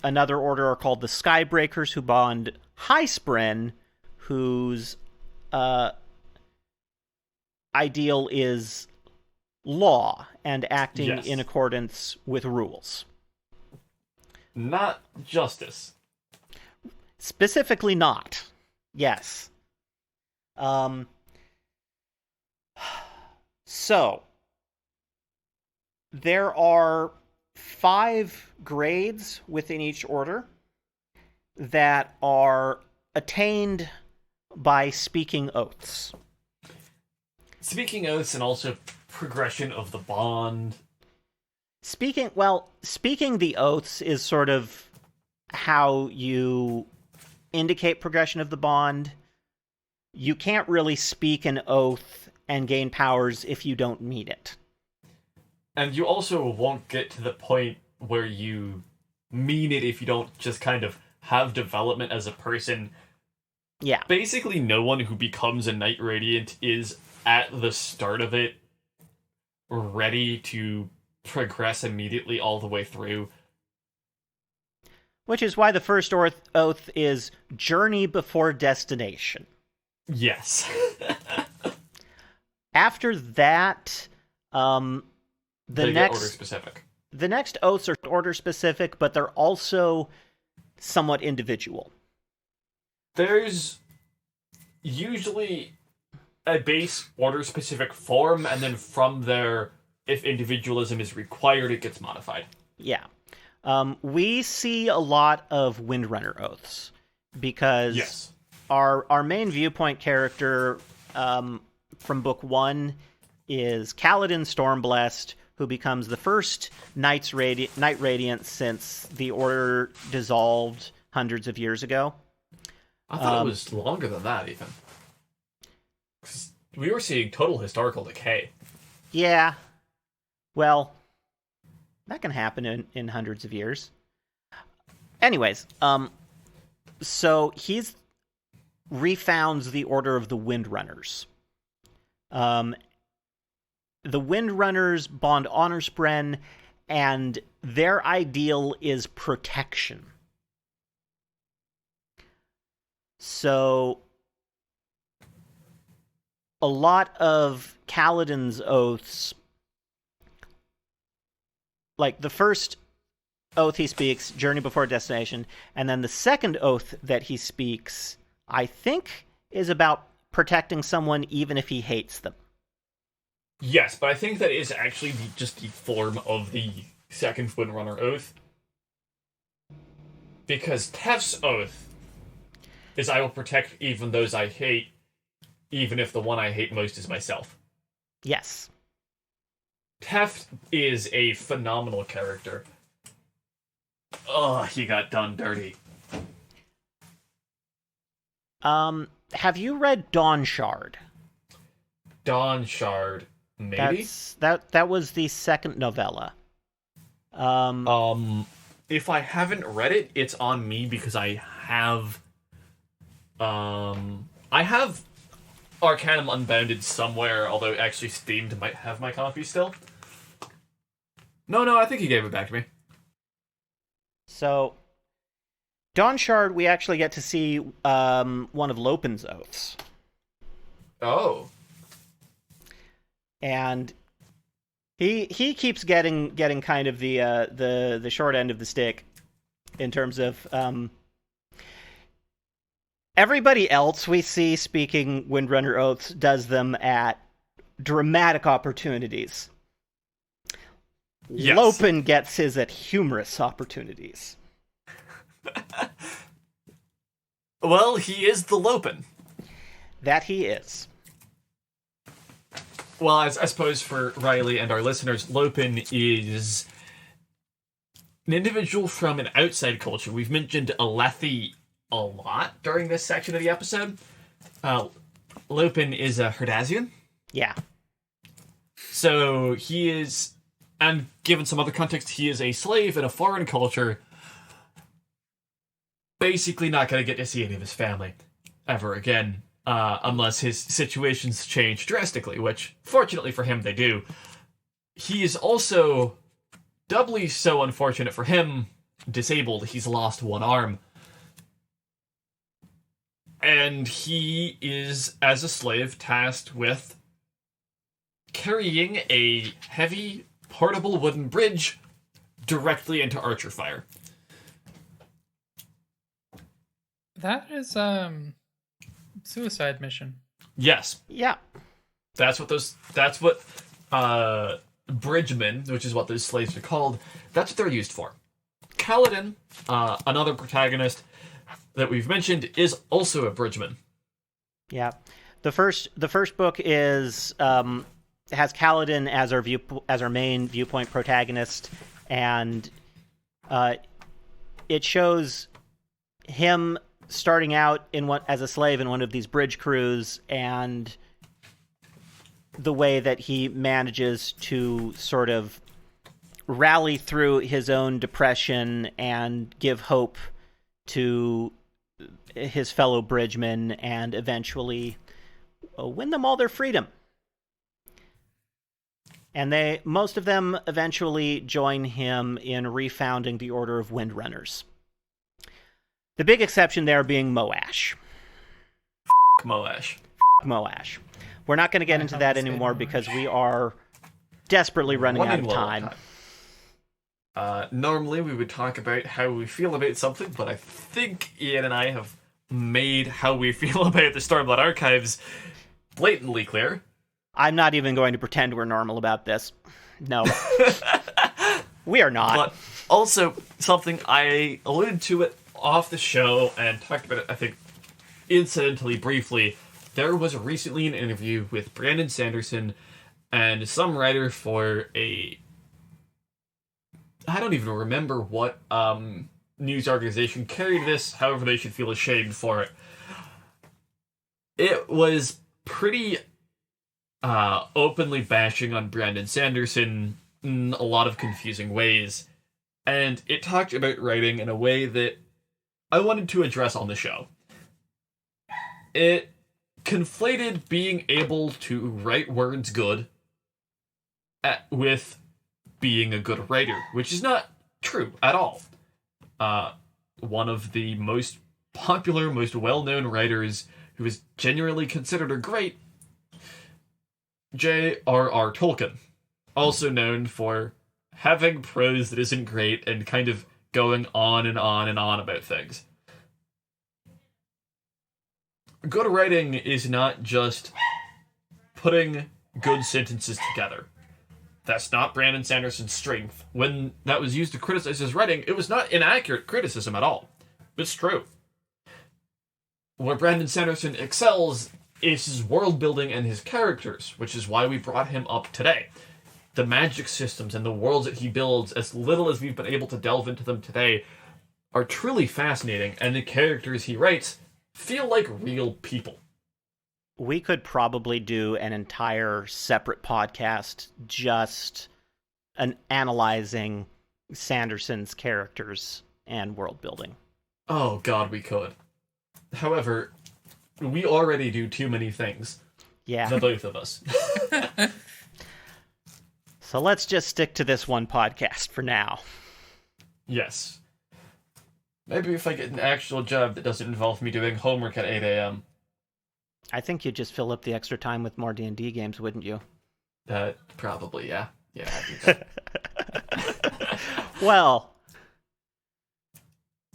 Another order are called the Skybreakers, who bond high spren, whose ideal is law and acting in accordance with rules. Not justice. Specifically not. Yes. So, there are 5 grades within each order that are attained by speaking oaths. Speaking oaths and also progression of the bond. Speaking the oaths is sort of how you indicate progression of the bond. You can't really speak an oath and gain powers if you don't meet it. And you also won't get to the point where you mean it if you don't just kind of have development as a person. Yeah. Basically, no one who becomes a Knight Radiant is at the start of it ready to progress immediately all the way through. Which is why the first oath is journey before destination. Yes. After that, They get order specific. The next oaths are order specific, but they're also somewhat individual. There's usually a base order specific form, and then from there, if individualism is required, it gets modified. Yeah. We see a lot of Windrunner oaths because our main viewpoint character from book 1 is Kaladin Stormblessed, who becomes the first Knight Radiant since the Order dissolved hundreds of years ago. I thought it was longer than that, even. 'Cause we were seeing total historical decay. Yeah. Well, that can happen in hundreds of years. Anyways, so he's refounds the Order of the Windrunners. The Windrunners bond honor spren, and their ideal is protection. So, a lot of Kaladin's oaths, like the first oath he speaks, journey before destination, and then the second oath that he speaks, I think, is about protecting someone even if he hates them. Yes, but I think that is actually just the form of the second Windrunner oath. Because Tef's oath is I will protect even those I hate, even if the one I hate most is myself. Yes. Tef is a phenomenal character. Oh, he got done dirty. Have you read Dawn Shard? Dawn Shard, maybe? That was the second novella. If I haven't read it, it's on me because I have Arcanum Unbounded somewhere, although actually Steamed might have my copy still. No, I think he gave it back to me. So, Dawn Shard, we actually get to see one of Lopin's oaths. Oh. And he keeps getting kind of the short end of the stick in terms of everybody else we see speaking Windrunner oaths does them at dramatic opportunities. Yes. Lopin gets his at humorous opportunities. Well, he is the Lopin. That he is. Well, I suppose for Riley and our listeners, Lopin is an individual from an outside culture. We've mentioned Alethi a lot during this section of the episode. Lopin is a Herdazian. Yeah. So he is, and given some other context, he is a slave in a foreign culture basically not going to get to see any of his family ever again, unless his situations change drastically, which, fortunately for him, they do. He is also doubly so unfortunate for him, disabled. He's lost one arm. And he is, as a slave, tasked with carrying a heavy, portable wooden bridge directly into archer fire. That is suicide mission. Yes. Yeah. That's what bridgemen, which is what those slaves are called, that's what they're used for. Kaladin, another protagonist that we've mentioned, is also a bridgeman. Yeah. The first book is has Kaladin as our main viewpoint protagonist, and it shows him starting out as a slave in one of these bridge crews, and the way that he manages to sort of rally through his own depression and give hope to his fellow bridgemen and eventually win them all their freedom. And most of them eventually join him in refounding the Order of Windrunners. The big exception there being Moash. Moash. Moash. We're not going to get into that anymore because we are desperately running out of time. Normally we would talk about how we feel about something, but I think Ian and I have made how we feel about the Stormblood Archives blatantly clear. I'm not even going to pretend we're normal about this. No. We are not. But also, something I alluded to it off the show and talked about it, I think, incidentally, briefly. There was recently an interview with Brandon Sanderson and some writer for I don't even remember what news organization carried this, however they should feel ashamed for it. It was pretty openly bashing on Brandon Sanderson in a lot of confusing ways, and it talked about writing in a way that I wanted to address on the show. It conflated being able to write words good with being a good writer, which is not true at all. One of the most popular, most well-known writers who is genuinely considered a great, J.R.R. Tolkien, also known for having prose that isn't great and kind of going on and on and on about things. Good writing is not just putting good sentences together. That's not Brandon Sanderson's strength. When that was used to criticize his writing, it was not inaccurate criticism at all. It's true. Where Brandon Sanderson excels is his world building and his characters, which is why we brought him up today. The magic systems and the worlds that he builds, as little as we've been able to delve into them today, are truly fascinating, and the characters he writes feel like real people. We could probably do an entire separate podcast just analyzing Sanderson's characters and world building. Oh god, we could. However, we already do too many things. Yeah. The both of us. So let's just stick to this one podcast for now. Yes. Maybe if I get an actual job that doesn't involve me doing homework at 8 a.m. I think you'd just fill up the extra time with more D&D games, wouldn't you? Probably, yeah. Yeah, I do that. Well,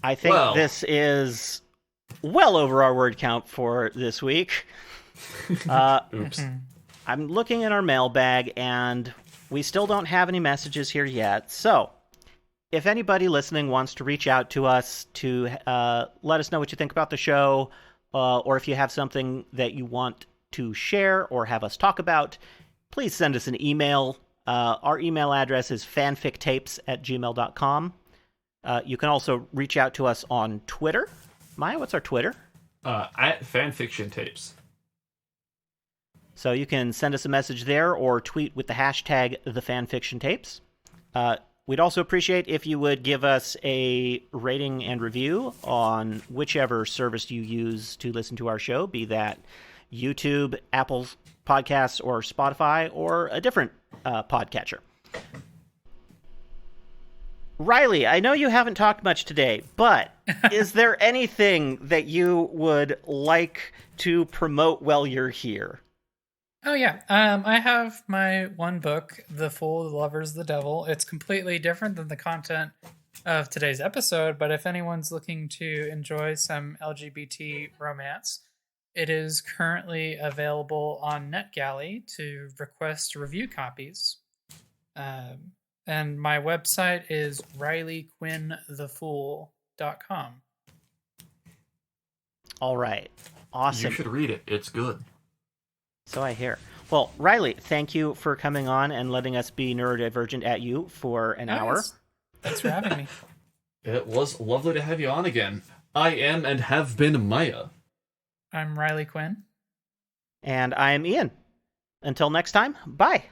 I think this is well over our word count for this week. Oops. I'm looking in our mailbag, and we still don't have any messages here yet. So, if anybody listening wants to reach out to us to let us know what you think about the show, or if you have something that you want to share or have us talk about, please send us an email. Our email address is fanfictapes@gmail.com. You can also reach out to us on Twitter. Maya, what's our Twitter? At fanfiction tapes. So you can send us a message there or tweet with the hashtag #thefanfictiontapes. We'd also appreciate if you would give us a rating and review on whichever service you use to listen to our show, be that YouTube, Apple Podcasts, or Spotify, or a different podcatcher. Riley, I know you haven't talked much today, but is there anything that you would like to promote while you're here? Oh, yeah. I have my one book, The Fool That Lovers the Devil. It's completely different than the content of today's episode, but if anyone's looking to enjoy some LGBT romance, it is currently available on NetGalley to request review copies. And my website is RileyQuinnTheFool.com. All right. Awesome. You should read it. It's good. So I hear. Well, Riley, thank you for coming on and letting us be neurodivergent at you for an hour. Yes. Thanks for having me. It was lovely to have you on again. I am and have been Maya. I'm Riley Quinn. And I am Ian. Until next time, bye.